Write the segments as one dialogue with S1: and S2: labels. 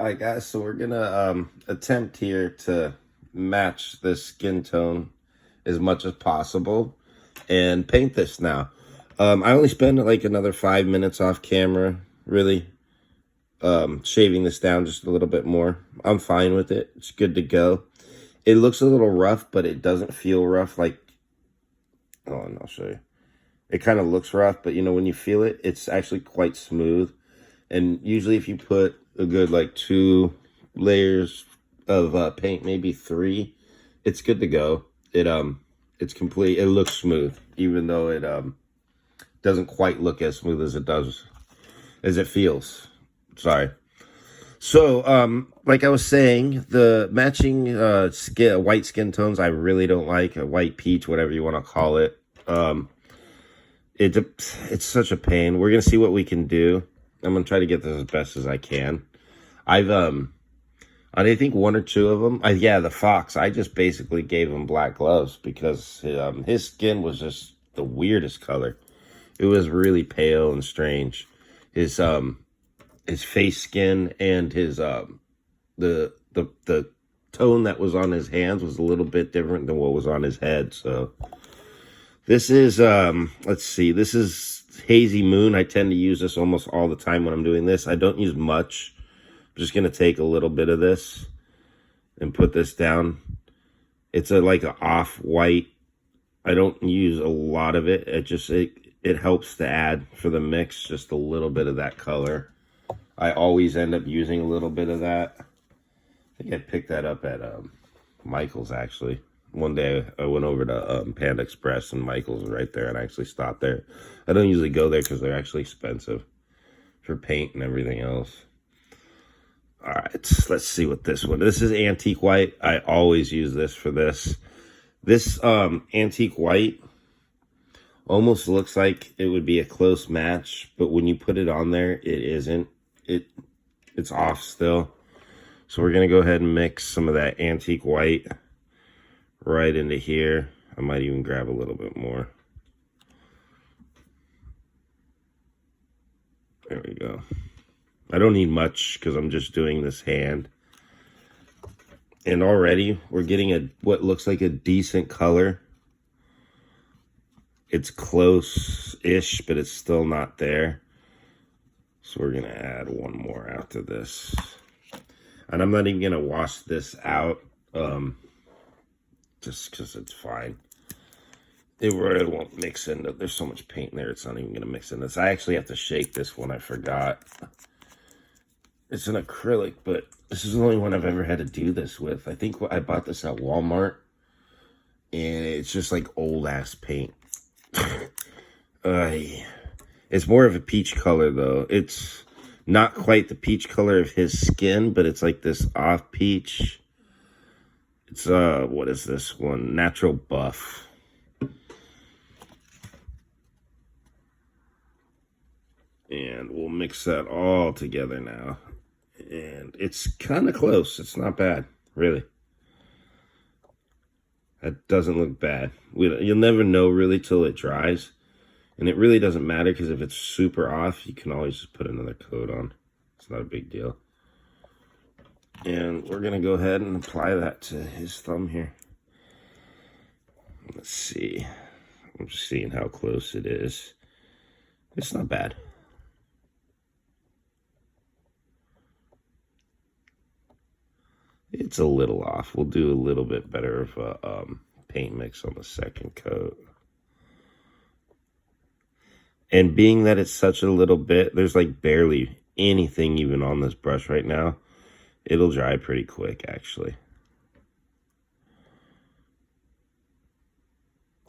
S1: Alright guys, so we're gonna attempt here to match this skin tone as much as possible and paint this now. I only spend like another 5 minutes off camera, really, shaving this down just a little bit more. I'm fine with it. It's good to go. It looks a little rough, but it doesn't feel rough like, oh, and I'll show you. It kind of looks rough, but you know, when you feel it, it's actually quite smooth. And usually if you put a good like 2 layers of paint, maybe 3, it's good to go. It's complete. It looks smooth, even though it doesn't quite look as smooth as it feels. Sorry. So like I was saying, the matching white skin tones I really don't like. A white peach, whatever you want to call it. It's such a pain. We're gonna see what we can do. I'm gonna try to get this as best as I can. I think 1 or 2 of them. Yeah, the fox. I just basically gave him black gloves because his skin was just the weirdest color. It was really pale and strange. His face skin and his the tone that was on his hands was a little bit different than what was on his head. So this is let's see. This is Hazy Moon. I tend to use this almost all the time when I'm doing this. I don't use much. I'm just gonna take a little bit of this and put this down. It's like an off-white. I don't use a lot of it. It helps to add for the mix just a little bit of that color. I always end up using a little bit of that. I think I picked that up at Michael's actually. One day I went over to Panda Express and Michael's was right there, and I actually stopped there. I don't usually go there because they're actually expensive for paint and everything else. All right, let's see what this one. This is Antique White. I always use this for this. This Antique White almost looks like it would be a close match, but when you put it on there, it isn't. It's off still. So we're gonna go ahead and mix some of that Antique White right into here. I might even grab a little bit more. There we go. I don't need much because I'm just doing this hand. And already we're getting what looks like a decent color. It's close-ish, but it's still not there. So we're gonna add 1 more after this. And I'm not even gonna wash this out. Just because it's fine. It really won't mix in. There's so much paint in there, it's not even going to mix in this. I actually have to shake this one. I forgot. It's an acrylic, but this is the only one I've ever had to do this with. I think I bought this at Walmart, and it's just like old-ass paint. It's more of a peach color, though. It's not quite the peach color of his skin, but it's like this off peach. It's, what is this one? Natural Buff. And we'll mix that all together now. And it's kind of close. It's not bad, really. That doesn't look bad. You'll never know, really, till it dries. And it really doesn't matter, because if it's super off, you can always just put another coat on. It's not a big deal. And we're going to go ahead and apply that to his thumb here. Let's see. I'm just seeing how close it is. It's not bad. It's a little off. We'll do a little bit better of a paint mix on the second coat. And being that it's such a little bit, there's like barely anything even on this brush right now. It'll dry pretty quick, actually.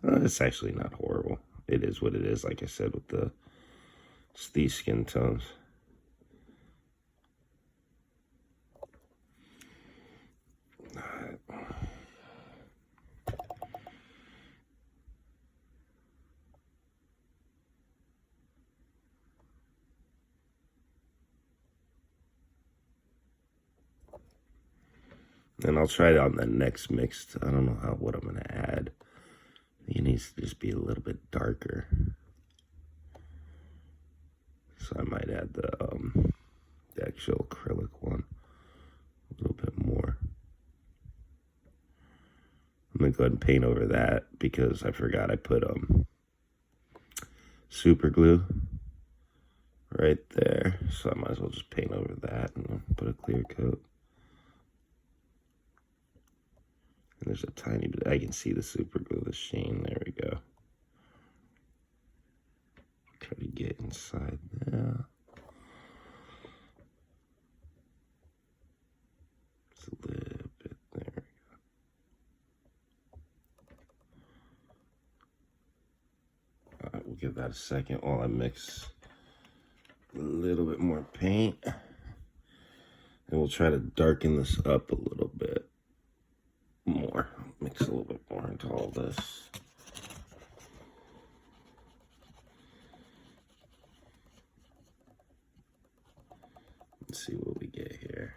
S1: It's actually not horrible. It is what it is, like I said, with these skin tones. And I'll try it on the next mix. I don't know what I'm going to add. It needs to just be a little bit darker. So I might add the actual acrylic one. go ahead and paint over that because I forgot I put super glue right there. So I might as well just paint over that and put a clear coat. And there's a tiny bit, I can see the super glue, the sheen. There we go. Try to get inside there. Just a little bit, there we go. All right, we'll give that a second while I mix a little bit more paint. And we'll try to darken this up a little bit more. Mix a little bit more into all this. Let's see what we get here.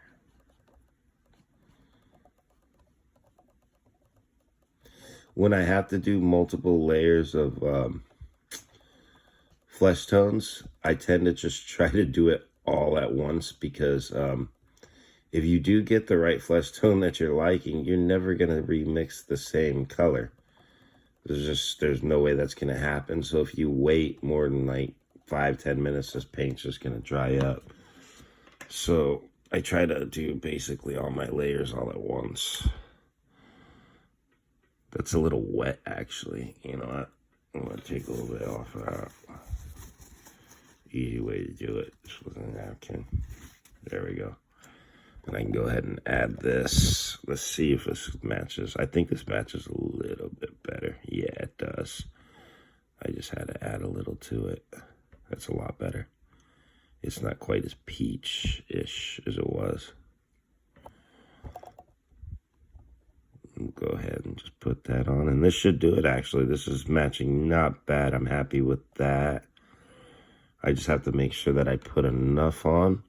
S1: When I have to do multiple layers of flesh tones, I tend to just try to do it all at once because if you do get the right flesh tone that you're liking, you're never going to remix the same color. There's no way that's going to happen. So if you wait more than like 5-10 minutes, this paint's just going to dry up. So I try to do basically all my layers all at once. That's a little wet, actually. You know what? I'm going to take a little bit off of that. Easy way to do it. Just with a napkin. There we go. And I can go ahead and add this. Let's see if this matches. I think this matches a little bit better. Yeah, it does. I just had to add a little to it. That's a lot better. It's not quite as peach-ish as it was. Go ahead and just put that on. And this should do it, actually. This is matching not bad. I'm happy with that. I just have to make sure that I put enough on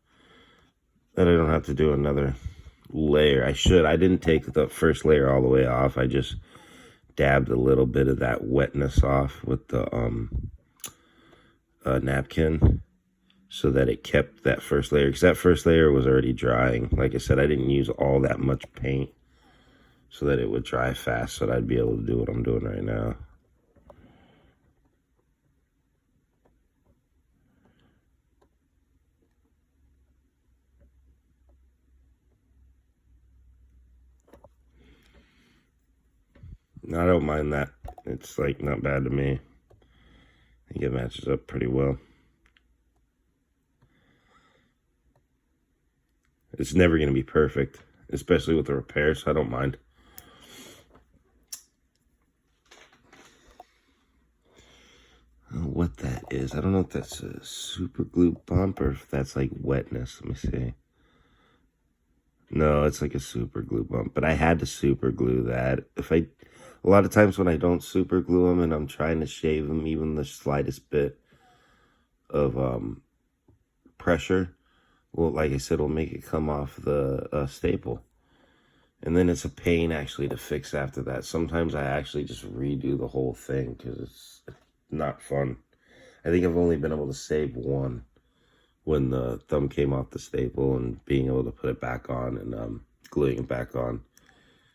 S1: that I don't have to do another layer. I didn't take the first layer all the way off. I just dabbed a little bit of that wetness off with the napkin so that it kept that first layer, because that first layer was already drying. Like I said, I didn't use all that much paint so that it would dry fast so that I'd be able to do what I'm doing right now. I don't mind that. It's like not bad to me. I think it matches up pretty well. It's never going to be perfect, especially with the repair, so I don't mind. I don't know what that is. I don't know if that's a super glue bump or if that's like wetness. Let me see. No, it's like a super glue bump, but I had to super glue that. A lot of times when I don't super glue them and I'm trying to shave them, even the slightest bit of pressure, well, like I said, will make it come off the staple. And then it's a pain actually to fix after that. Sometimes I actually just redo the whole thing because it's not fun. I think I've only been able to save one when the thumb came off the staple and being able to put it back on and gluing it back on.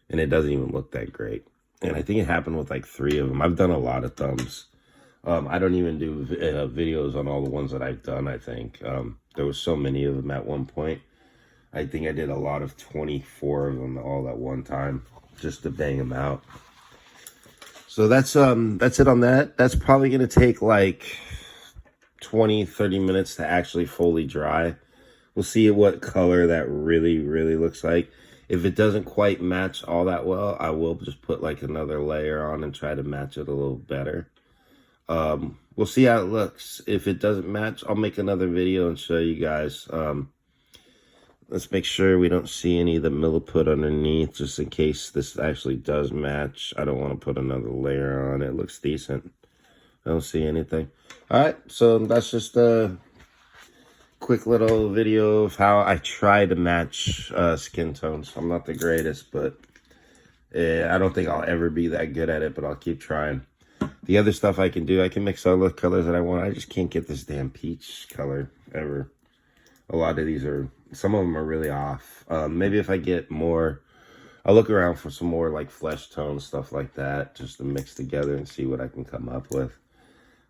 S1: And it doesn't even look that great. And I think it happened with like 3 of them. I've done a lot of thumbs. I don't even do videos on all the ones that I've done, I think. There was so many of them at one point. I think I did a lot of 24 of them all at one time just to bang them out. So that's it on that. That's probably going to take like 20-30 minutes to actually fully dry. We'll see what color that really looks like. If it doesn't quite match all that well, I will just put like another layer on and try to match it a little better. We'll see how it looks. If it doesn't match, I'll make another video and show you guys. Let's make sure we don't see any of the milliput underneath, just in case this actually does match. I don't want to put another layer on. It looks decent. I don't see anything. All right, so that's just a quick little video of how I try to match skin tones. I'm not the greatest, but I don't think I'll ever be that good at it, but I'll keep trying. The other stuff I can do, I can mix all the colors that I want. I just can't get this damn peach color ever. A lot of these some of them are really off. Maybe if I get more I'll look around for some more like flesh tone stuff like that, just to mix together and see what I can come up with.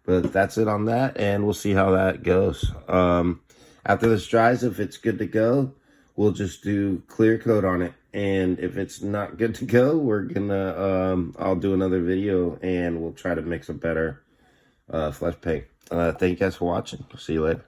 S1: But that's it on that, and we'll see how that goes. After this dries, if it's good to go, we'll just do clear coat on it. And if it's not good to go, we're gonna I'll do another video and we'll try to mix a better flesh paint. Thank you guys for watching. See you later.